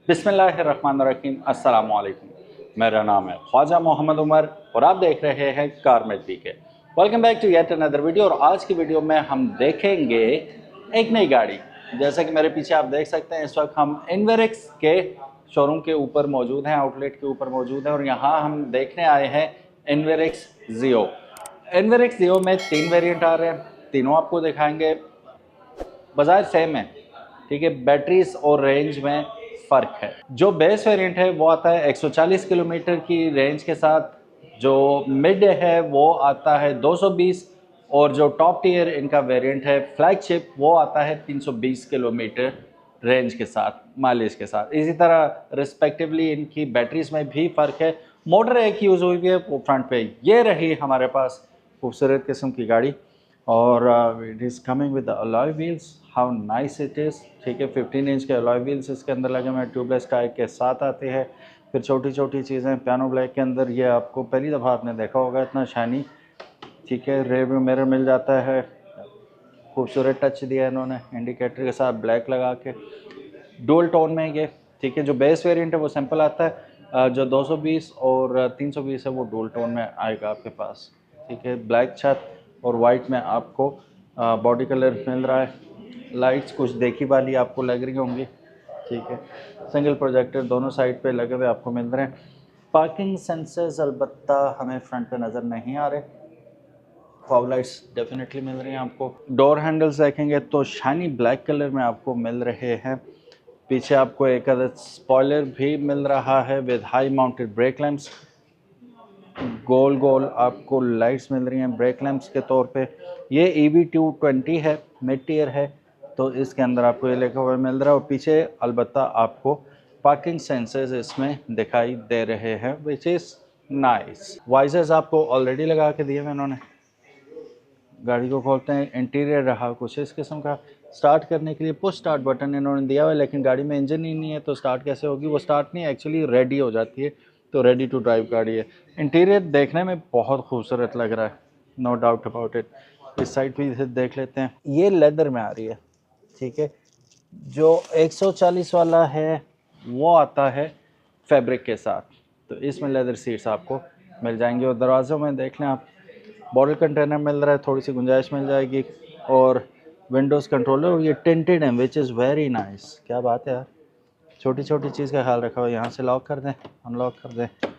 बिस्मिल्लाहिर्रहमानिर्रहीम अस्सलाम वालेकुम। मेरा नाम है ख्वाजा मोहम्मद उमर और आप देख रहे हैं कार में PK. Welcome back to yet another video. और आज की वीडियो में हम देखेंगे एक नई गाड़ी। जैसा कि मेरे पीछे आप देख सकते हैं, इस वक्त हम इनवेरिक्स के शोरूम के ऊपर मौजूद हैं, आउटलेट के ऊपर मौजूद हैं और यहाँ हम देखने आए हैं इनवेरिक्स जियो। इनवेरिक्स जियो में 3 वेरिएंट आ रहे हैं, तीनों आपको दिखाएंगे। बाजार सेम है, ठीक है, बैटरीज और रेंज में फ़र्क है। जो बेस वेरिएंट है वो आता है 140 किलोमीटर की रेंज के साथ, जो मिड है वो आता है 220 और जो टॉप टियर इनका वेरिएंट है फ्लैगशिप वो आता है 320 किलोमीटर रेंज के साथ, माइलेज के साथ। इसी तरह रिस्पेक्टिवली इनकी बैटरीज में भी फ़र्क है। मोटर एक यूज़ हुई है वो फ्रंट पे। ये रही हमारे पास खूबसूरत किस्म की गाड़ी और it is coming with alloy wheels. How nice it is, ठीक है। 15 इंच के अलॉय व्हील्स इसके अंदर लगे हुए हैं, ट्यूबलेस टायर के साथ आते हैं। फिर छोटी छोटी चीज़ें पियानो ब्लैक के अंदर, ये आपको पहली दफ़ा आपने देखा होगा इतना शाइनी, ठीक है। रेयर व्यू मिरर मिल जाता है, खूबसूरत टच दिया इन्होंने इंडिकेटर के साथ ब्लैक लगा के, डुअल टोन में ये, ठीक है। जो बेस वेरिएंट है वो सिंपल आता है, जो 220 और 320 है वो डुअल टोन में आएगा आपके पास, ठीक है। ब्लैक छत और वाइट में आपको बॉडी कलर मिल रहा है। लाइट्स कुछ देखी वाली आपको लग रही होंगी, ठीक है। सिंगल प्रोजेक्टर दोनों साइड पे लगे हुए आपको मिल रहे हैं। पार्किंग सेंसर्स अलबत्ता हमें फ्रंट पे नज़र नहीं आ रहे। फॉग लाइट्स डेफिनेटली मिल रही हैं आपको। डोर हैंडल्स देखेंगे तो शाइनी ब्लैक कलर में आपको मिल रहे हैं। पीछे आपको एक अदर स्पॉइलर भी मिल रहा है with high mounted brake lamps. गोल गोल आपको लाइट्स मिल रही हैं ब्रेक लैंप्स के तौर पे। ये EV220 है, मिड टियर है, तो इसके अंदर आपको ये लिखा हुआ मिल रहा है। और पीछे अलबत्ता आपको पार्किंग सेंसर्स इसमें दिखाई दे रहे हैं, विच इज़ नाइस। वाइजर्स आपको ऑलरेडी लगा के दिए हैं इन्होंने। गाड़ी को खोलते हैं, इंटीरियर रहा कुछ इस किस्म का। स्टार्ट करने के लिए पुश स्टार्ट बटन इन्होंने दिया हुआ है, लेकिन गाड़ी में इंजन ही नहीं है तो स्टार्ट कैसे होगी? वो स्टार्ट नहीं, एक्चुअली रेडी हो जाती है, तो रेडी टू ड्राइव गाड़ी है। इंटीरियर देखने में बहुत खूबसूरत लग रहा है, नो डाउट अबाउट इट। इस साइड भी देख लेते हैं, ये लेदर में आ रही है, ठीक है। जो 140 वाला है वो आता है फैब्रिक के साथ, तो इसमें लेदर सीट्स आपको मिल जाएंगी। और दरवाज़ों में देख लें आप, बॉटल कंटेनर मिल रहा है, थोड़ी सी गुंजाइश मिल जाएगी। और विंडोज़ कंट्रोलर ये टिंटेड है, विच इज़ वेरी नाइस। क्या बात है यार, छोटी छोटी चीज़ का ख्याल रखा हुआ। यहाँ से लॉक कर दें, अनलॉक कर दें।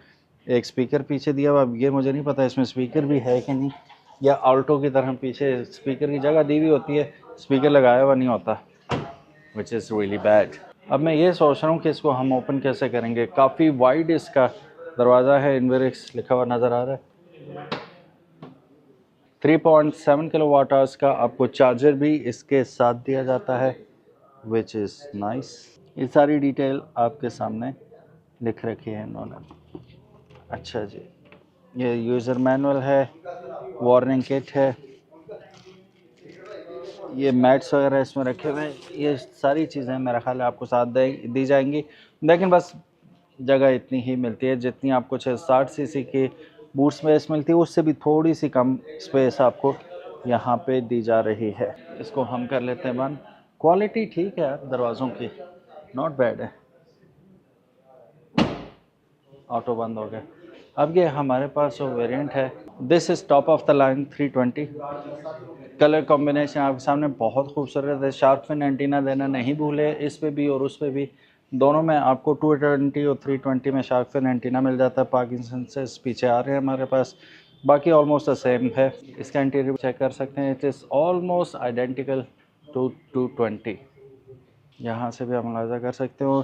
एक स्पीकर पीछे दिया हुआ, अब ये मुझे नहीं पता इसमें स्पीकर भी है कि नहीं, या ऑल्टो की तरह पीछे स्पीकर की जगह दी हुई होती है, स्पीकर लगाया हुआ नहीं होता, विच इज़ रियली बैड। अब मैं ये सोच रहा हूँ कि इसको हम ओपन कैसे करेंगे। काफ़ी वाइड इसका दरवाज़ा है, इनवेरिक्स लिखा हुआ नज़र आ रहा है। 3.7 किलोवाट आवर्स का आपको चार्जर भी इसके साथ दिया जाता है, विच इज़ नाइस। ये सारी डिटेल आपके सामने लिख रखी है इन्होंने। अच्छा जी, ये यूज़र मैनुअल है, वार्निंग किट है, ये मैट्स वगैरह इसमें रखे हुए हैं। ये सारी चीज़ें मेरा ख्याल है आपको साथ दी जाएंगी, लेकिन बस जगह इतनी ही मिलती है जितनी आपको 60 सीसी की बूट स्पेस मिलती है, उससे भी थोड़ी सी कम स्पेस आपको यहाँ पे दी जा रही है। इसको हम कर लेते हैं बंद। क्वालिटी ठीक है यार दरवाज़ों की, नॉट बैड है। ऑटो बंद हो गया। अब ये हमारे पास जो वेरिएंट है, this is top of the line 320। Colour combination आपके सामने बहुत खूबसूरत है। शार्क फिन एंटीना देना नहीं भूले, इस पे भी और उस पे भी, दोनों में आपको 220 और 320 में शार्क फिन एंटीना मिल जाता है। पार्किंग सेंसर्स पीछे आ रहे हैं हमारे पास, बाकी ऑलमोस्ट द सेम है। इसका इंटीरियर चेक कर सकते हैं, it is almost identical to 220। यहाँ से भी हम अंदाज़ा कर सकते हो।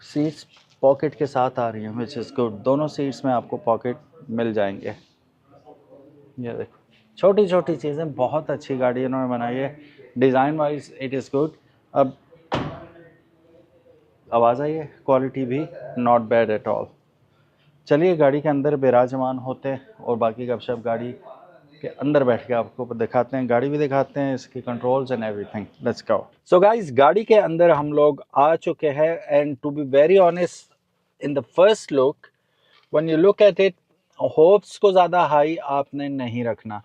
सीट्स पॉकेट के साथ आ रही हैं, विच इज़ गुड। दोनों सीट्स में आपको पॉकेट मिल जाएंगे। ये देखो, छोटी छोटी चीज़ें, बहुत अच्छी गाड़ी इन्होंने बनाई है। Design wise it is good. अब आवाज़ आई है, क्वालिटी भी नॉट बैड एट ऑल। चलिए गाड़ी के अंदर विराजमान होते हैं और बाकी गपशप गाड़ी के अंदर बैठ के आपको दिखाते हैं, गाड़ी भी दिखाते हैं, इसकी controls and everything. Let's go. So guys, गाड़ी के अंदर हम लोग आ चुके हैं and to be very honest, in the first look when you look at it, hopes को ज़्यादा हाई आपने नहीं रखना।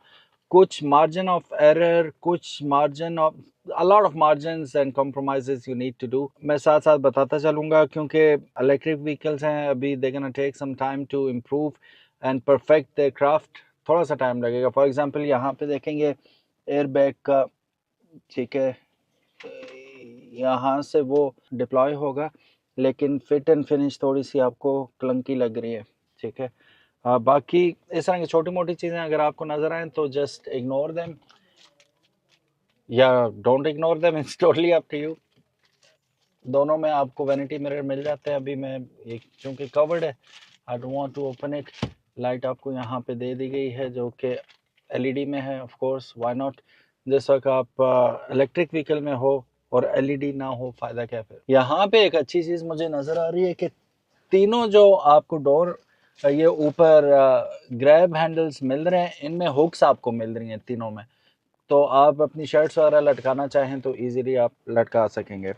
कुछ मार्जिन ऑफ एरर, कुछ margin of a lot of margins and compromises you need to do. मैं साथ साथ बताता चलूँगा क्योंकि इलेक्ट्रिक व्हीकल्स हैं अभी, they're gonna take some time to improve and perfect their craft. थोड़ा सा टाइम लगेगा. फॉर एग्जांपल यहाँ पे देखेंगे एयर बैग का, ठीक है, यहाँ से वो डिप्लॉय होगा, लेकिन फिट एंड फिनिश थोड़ी सी आपको क्लंकी लग रही है, ठीक है. बाकी इस तरह की छोटी मोटी चीज़ें अगर आपको नज़र आए तो जस्ट इग्नोर देम या don't ignore them, it's totally up to you. दोनों में आपको वैनिटी मिरर मिल जाते हैं. अभी मैं एक चूँकि कवर्ड है, I don't want to open it. Light आपको यहाँ पे दे दी गई है जो कि एलईडी में है. ऑफ कोर्स व्हाई नॉट, जिस वक्त आप इलेक्ट्रिक व्हीकल में हो और एलईडी ना हो, फ़ायदा क्या फिर. यहाँ पे एक अच्छी चीज़ मुझे नज़र आ रही है कि तीनों जो आपको डोर ये ऊपर ग्रैब हैंडल्स मिल रहे हैं, इनमें हुक्स आपको मिल रही हैं तीनों में. तो आप अपनी शर्ट्स वगैरह लटकाना चाहें तो इजीली आप लटका सकेंगे.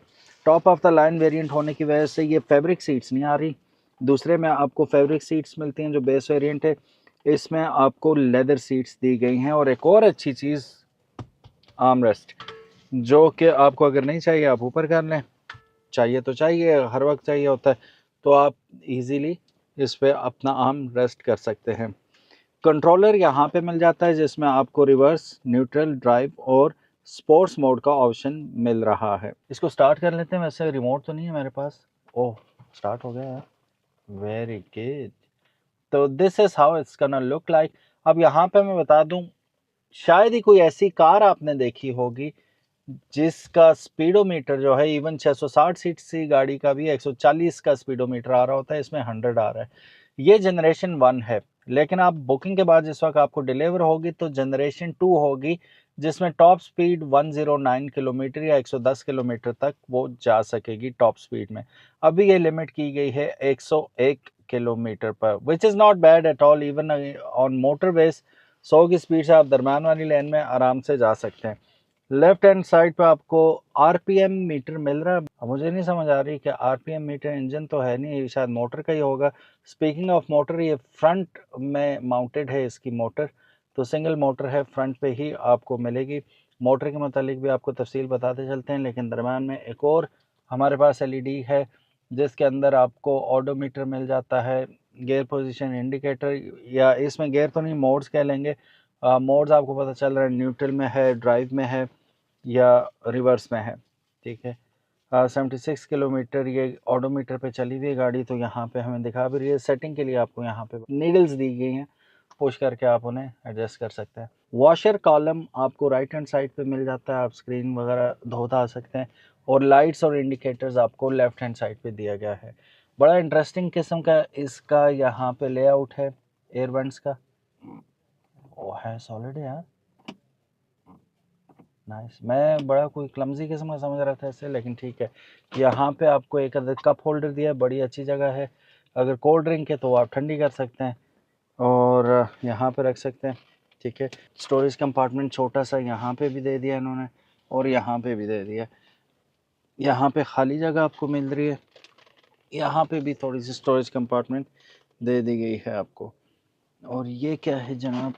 Top of the line variant होने की वजह से ये फैब्रिक सीट्स नहीं आ रही. दूसरे में आपको फैब्रिक सीट्स मिलती हैं जो बेस वेरिएंट है. इसमें आपको लेदर सीट्स दी गई हैं. और एक और अच्छी चीज़, आर्मरेस्ट, जो कि आपको अगर नहीं चाहिए आप ऊपर कर लें, चाहिए तो चाहिए, हर वक्त चाहिए होता है, तो आप इजीली इस पे अपना आर्म रेस्ट कर सकते हैं. कंट्रोलर यहाँ पे मिल जाता है जिसमें आपको रिवर्स, न्यूट्रल, ड्राइव और स्पोर्ट्स मोड का ऑप्शन मिल रहा है. इसको स्टार्ट कर लेते हैं. वैसे रिमोट तो नहीं है मेरे पास. ओह, स्टार्ट हो गया यार, वेरी गुड. तो this is how it's gonna look like. अब यहाँ पे मैं बता दूं, शायद ही कोई ऐसी कार आपने देखी होगी जिसका स्पीडोमीटर जो है, इवन 660 सीट सी गाड़ी का भी 140 का स्पीडोमीटर आ रहा होता है, इसमें 100 आ रहा है. ये जनरेशन 1 है, लेकिन आप बुकिंग के बाद जिस वक्त आपको डिलीवर होगी तो जनरेशन 2 होगी, जिसमें टॉप स्पीड 109 किलोमीटर या 110 किलोमीटर तक वो जा सकेगी टॉप स्पीड में. अभी ये लिमिट की गई है 101 किलोमीटर पर, which is not bad at all. Even on motorways 100 की स्पीड से आप दरम्यान वाली लेन में आराम से जा सकते हैं. लेफ्ट हैंड साइड पे आपको आरपीएम मीटर मिल रहा है. अब मुझे नहीं समझ आ रही कि आरपीएम मीटर, इंजन तो है नहीं, ये शायद मोटर का ही होगा. स्पीकिंग ऑफ मोटर, ये फ्रंट में माउंटेड है इसकी मोटर, तो सिंगल मोटर है, फ्रंट पे ही आपको मिलेगी. मोटर के मतलब भी आपको तफसील बताते चलते हैं, लेकिन दरम्यान में एक और हमारे पास एलईडी है जिसके अंदर आपको ऑडोमीटर मिल जाता है, गियर पोजीशन इंडिकेटर, या इसमें गियर तो नहीं, मोड्स कह लेंगे. मोड्स आपको पता चल रहा है, न्यूट्रल में है, ड्राइव में है या रिवर्स में है, ठीक है. 76 किलोमीटर ये ऑडोमीटर पे चली हुई गाड़ी, तो यहाँ पे हमें दिखा भी रही है. सेटिंग के लिए आपको यहाँ पे नीडल्स दी गई हैं, पुश करके आप उन्हें एडजस्ट कर सकते हैं. वॉशर कॉलम आपको राइट हैंड साइड पे मिल जाता है, आप स्क्रीन वगैरह धोता आ सकते हैं. और लाइट्स और इंडिकेटर्स आपको लेफ्ट हैंड साइड पे दिया गया है. बड़ा इंटरेस्टिंग किस्म का इसका यहाँ पे लेआउट है एयर वेंट्स का. वो है सॉलिड यार, नाइस. मैं बड़ा कोई क्लमजी किस्म का समझ रहा था इससे, लेकिन ठीक है. यहाँ पे आपको एक अदर कप होल्डर दिया है, बड़ी अच्छी जगह है. अगर कोल्ड ड्रिंक है तो आप ठंडी कर सकते हैं और यहाँ पे रख सकते हैं, ठीक है. स्टोरेज कंपार्टमेंट छोटा सा यहाँ पे भी दे दिया इन्होंने और यहाँ पे भी दे दिया. यहाँ पे खाली जगह आपको मिल रही है, यहाँ पे भी थोड़ी सी स्टोरेज कंपार्टमेंट दे दी गई है आपको. और ये क्या है जनाब,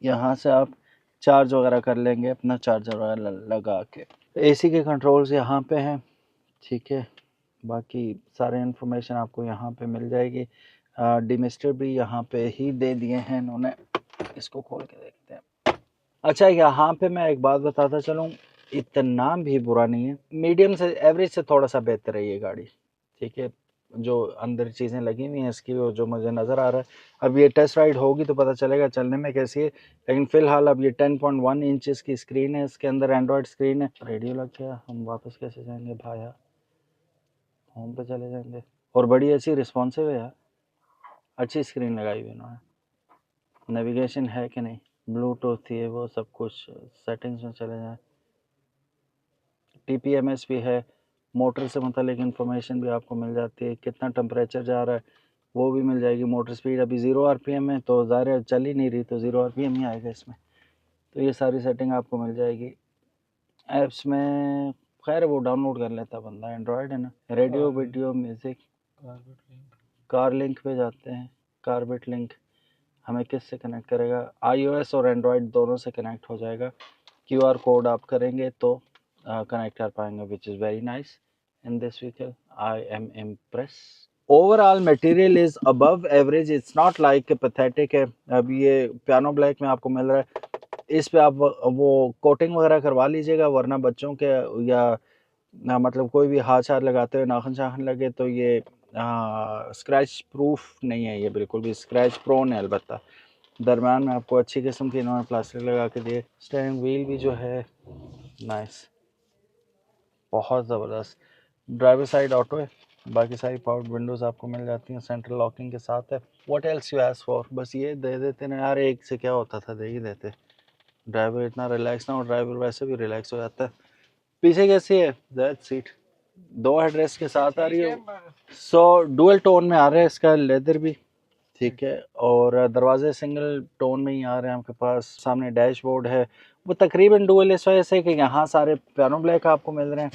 यहाँ से आप चार्ज वगैरह कर लेंगे अपना चार्जर वगैरह लगा के. एसी के कंट्रोल्स यहाँ पे हैं, ठीक है. बाकी सारे इन्फॉर्मेशन आपको यहाँ पे मिल जाएगी. डिमिस्टर भी यहाँ पे ही दे दिए हैं इन्होंने. इसको खोल के देखते हैं. अच्छा, यहाँ पे मैं एक बात बताता चलूँ, इतना भी बुरा नहीं है, मीडियम से एवरेज से थोड़ा सा बेहतर है ये गाड़ी, ठीक है. जो अंदर चीज़ें लगी हुई हैं इसकी, और जो मुझे नज़र आ रहा है, अब ये टेस्ट राइड होगी तो पता चलेगा चलने में कैसी है. लेकिन फ़िलहाल अब ये 10.1 इंचेस की स्क्रीन है, इसके अंदर एंड्रॉयड स्क्रीन है. रेडियो लग गया, हम वापस कैसे जाएंगे भाया, होम पे चले जाएंगे. और बड़ी अच्छी रिस्पॉन्सिव है यार, अच्छी स्क्रीन लगाई हुई इन्होंने. नेविगेशन है कि नहीं, ब्लूटूथ ये वो सब कुछ, सेटिंग्स में चले जाएँ. TPMS भी है, मोटर से मतलब इन्फॉर्मेशन भी आपको मिल जाती है, कितना टेम्परेचर जा रहा है वो भी मिल जाएगी. मोटर स्पीड अभी 0 RPM है तो ज़ाहिर है चल ही नहीं रही, तो 0 RPM ही आएगा इसमें. तो ये सारी सेटिंग आपको मिल जाएगी. ऐप्स में खैर वो डाउनलोड कर लेता बंदा, एंड्रॉयड है ना. Radio, video, music, car link पे जाते हैं, कारबेट लिंक. हमें किस से कनेक्ट करेगा, iOS और एंड्रॉयड दोनों से कनेक्ट हो जाएगा। QR कोड आप करेंगे तो कनेक्ट कर पाएंगे, which is very nice in this vehicle. I am impress. Overall material is above average, it's not like pathetic है। अब ये पियानो ब्लैक में आपको मिल रहा है, इस पे आप वो कोटिंग वगैरह करवा लीजिएगा, वरना बच्चों के या मतलब कोई भी हाथ साथ लगाते हुए नाखून शाखन लगे तो ये स्क्रैच प्रूफ नहीं है, ये बिल्कुल भी स्क्रैच प्रोन है। अलबत्ता दरम्यान में आपको अच्छी किस्म की इन्होंने प्लास्टिक लगा के दिए। स्टीयरिंग व्हील भी जो है नाइस, बहुत ज़बरदस्त। ड्राइवर साइड ऑटो है, बाकी सारी पावर विंडोज़ आपको मिल जाती हैं, सेंट्रल लॉकिंग के साथ है। What else you ask for, बस ये दे देते ना यार, एक से क्या होता था, दे ही देते। ड्राइवर इतना रिलैक्स ना हो, ड्राइवर वैसे भी रिलैक्स हो जाता है। पीछे कैसी है दैट सीट, 2 हेडरेस्ट के साथ आ रही है। डुअल टोन में आ रहा है इसका लेदर भी, ठीक है, और दरवाजे सिंगल टोन में ही आ रहे हैं आपके पास। सामने डैशबोर्ड है, वो तकरीबन डुअल इस वजह से कि यहाँ सारे पियानो ब्लैक आपको मिल रहे हैं,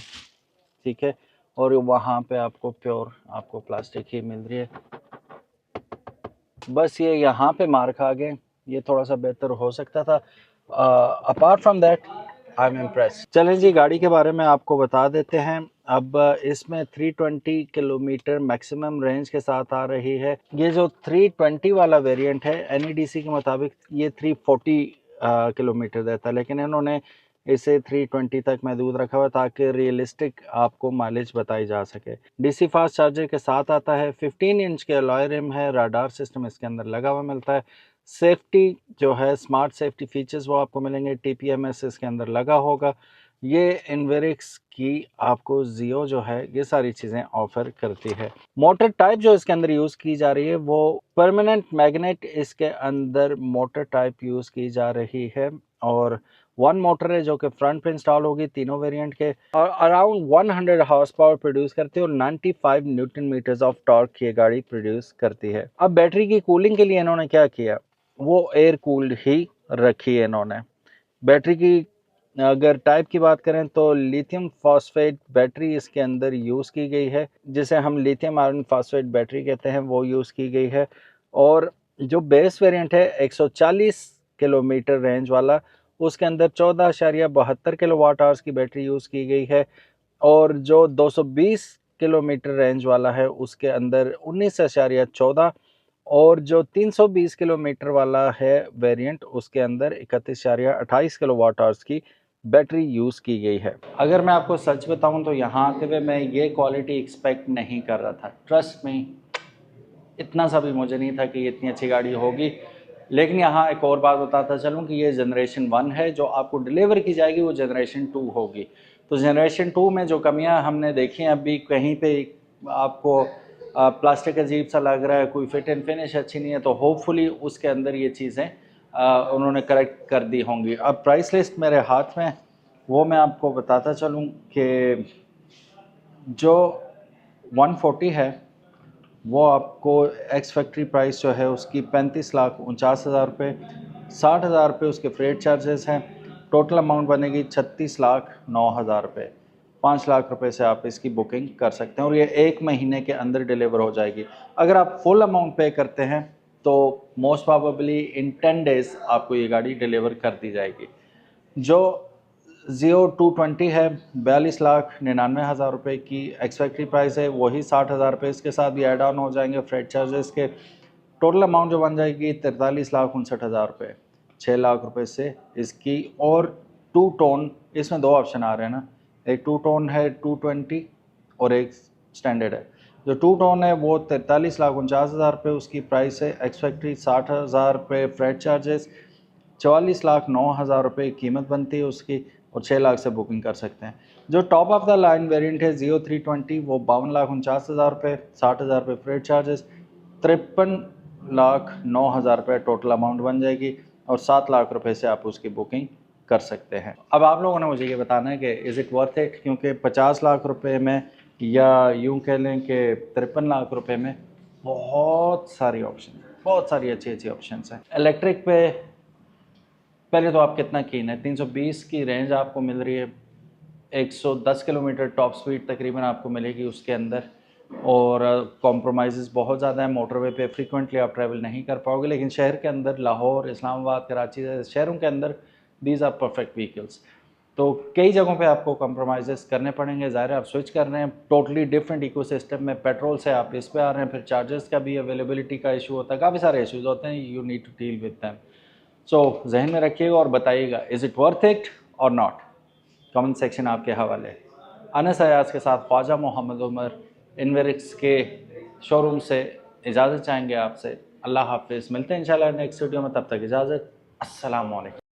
ठीक है, और वहाँ पे आपको प्योर आपको प्लास्टिक ही मिल रही है। बस ये यहाँ पे मार्क आ गए, ये थोड़ा सा बेहतर हो सकता था। Apart from that I am impress. चलें जी, गाड़ी के बारे में आपको बता देते हैं। अब इसमें 320 किलोमीटर मैक्सिमम रेंज के साथ आ रही है। ये जो 320 वाला वेरिएंट है NEDC के मुताबिक ये 340 किलोमीटर देता है, लेकिन इन्होंने इसे 320 तक महदूद रखा हुआ ताकि रियलिस्टिक आपको माइलेज बताई जा सके। DC फास्ट चार्जर के साथ आता है, 15 इंच के अलॉय रिम है, राडार सिस्टम इसके अंदर लगा हुआ मिलता है। सेफ्टी जो है, स्मार्ट सेफ्टी फीचर्स वो आपको मिलेंगे, TPMS इसके अंदर लगा होगा। ये इनवेरिक्स की आपको जियो जो है ये सारी चीज़ें ऑफर करती है। मोटर टाइप जो इसके अंदर यूज़ की जा रही है वो परमानेंट मैग्नेट इसके अंदर मोटर टाइप यूज़ की जा रही है, और 1 मोटर है जो कि फ्रंट पे इंस्टॉल होगी तीनों वेरिएंट के, और अराउंड 100 हॉर्स पावर प्रोड्यूस करती है और 95 न्यूटन मीटर्स ऑफ टॉर्क ये गाड़ी प्रोड्यूस करती है। अब बैटरी की कूलिंग के लिए इन्होंने क्या किया, वो एयर कूल्ड ही रखी है इन्होंने। बैटरी की अगर टाइप की बात करें तो लिथियम फॉस्फेट बैटरी इसके अंदर यूज़ की गई है, जिसे हम लिथियम आयरन फॉस्फेट बैटरी कहते हैं, वो यूज़ की गई है। और जो बेस वेरिएंट है 140 किलोमीटर रेंज वाला, उसके अंदर 14.72 किलोवाट आवर्स की बैटरी यूज़ की गई है, और जो 220 किलोमीटर रेंज वाला है उसके अंदर 19.14, और जो 320 किलोमीटर वाला है वेरिएंट उसके अंदर 31.28 किलोवाट आवर्स की बैटरी यूज़ की गई है। अगर मैं आपको सच बताऊं तो यहाँ आते हुए मैं ये क्वालिटी एक्सपेक्ट नहीं कर रहा था, ट्रस्ट में इतना सा भी मुझे नहीं था कि ये इतनी अच्छी गाड़ी होगी। लेकिन यहाँ एक और बात बताता चलूँ कि ये जनरेशन 1 है, जो आपको डिलीवर की जाएगी वो जनरेशन 2 होगी। तो जनरेशन 2 में जो कमियाँ हमने देखी हैं, अभी कहीं पे आपको प्लास्टिक अजीब सा लग रहा है, कोई फिट एंड फिनिश अच्छी नहीं है, तो होपफुली उसके अंदर ये चीज़ें उन्होंने करेक्ट कर दी होंगी। अब प्राइस लिस्ट मेरे हाथ में, वो मैं आपको बताता चलूँ कि जो 140 है वो आपको एक्स फैक्ट्री प्राइस जो है उसकी 35,49,000 रुपये, 60,000 रुपये उसके फ्रेट चार्जेस हैं। टोटल अमाउंट बनेगी 36,09,000 रुपये। 5 लाख रुपए से आप इसकी बुकिंग कर सकते हैं और ये 1 महीने के अंदर डिलीवर हो जाएगी। अगर आप फुल अमाउंट पे करते हैं तो मोस्ट प्रोबेबली इन 10 डेज़ आपको ये गाड़ी डिलीवर कर दी जाएगी। जो जियो 220 है 42,99,000 रुपये की एक्स फैक्ट्री प्राइस है, वही 60,000 रुपये इसके साथ भी ऐड ऑन हो जाएंगे फ्रेट चार्जेस के। टोटल अमाउंट जो बन जाएगी 43,59,000 रुपये, 6 लाख रुपये से इसकी। और टू टोन, इसमें 2 ऑप्शन आ रहे हैं ना, एक टू टोन है 220 और एक स्टैंडर्ड है। जो टू टोन है वो 43,49,000 रुपये उसकी प्राइस है, एक्स फैक्ट्री 60,000 रुपये फ्रेट चार्जेस, 44,09,000 रुपये कीमत बनती है उसकी, और 6 लाख से बुकिंग कर सकते हैं। जो top of the line variant है जियो 320 वो 52,49,000 रुपये, 60,000 रुपये फ्रेट चार्जेस, 53,09,000 रुपये टोटल अमाउंट बन जाएगी, और 7 लाख रुपये से आप उसकी बुकिंग कर सकते हैं। अब आप लोगों ने मुझे ये बताना है कि इज़ इट वर्थ इट, क्योंकि 50 लाख रुपये में या यूँ कह लें कि 53 लाख रुपये में बहुत सारी ऑप्शन, बहुत सारी अच्छी अच्छी ऑप्शन हैं। इलेक्ट्रिक पे पहले तो आप कितना कीन है, 320 की रेंज आपको मिल रही है, 110 किलोमीटर टॉप स्पीड तकरीबन आपको मिलेगी उसके अंदर, और कॉम्प्रोमाइज़ बहुत ज़्यादा है। मोटरवे पे फ्रीक्वेंटली आप ट्रैवल नहीं कर पाओगे, लेकिन शहर के अंदर लाहौर, इस्लामाबाद, कराची जैसे शहरों के अंदर दीज आर परफेक्ट व्हीकल्स। तो कई जगहों पे आपको कॉम्प्रोमाइज़ करने पड़ेंगे। ज़ाहिर है आप स्विच कर रहे हैं टोटली डिफरेंट इकोसिस्टम में, पेट्रोल से आप इस पे आ रहे हैं, फिर चार्जर्स का भी अवेलेबिलिटी का इशू होता है, काफ़ी सारे इशूज़ होते हैं, you need to deal with them. So जहन में रखिएगा और बताइएगा इज़ इट वर्थ इट और नॉट। कमेंट सेक्शन आपके हवाले। अनस अयाज के साथ ख्वाजा मोहम्मद उमर इनवेरिक्स के शोरूम से इजाज़त चाहेंगे आपसे। अल्लाह हाफिज़, मिलते हैं इंशाल्लाह नेक्स्ट वीडियो में, तब तक इजाज़त। अस्सलाम वालेकुम।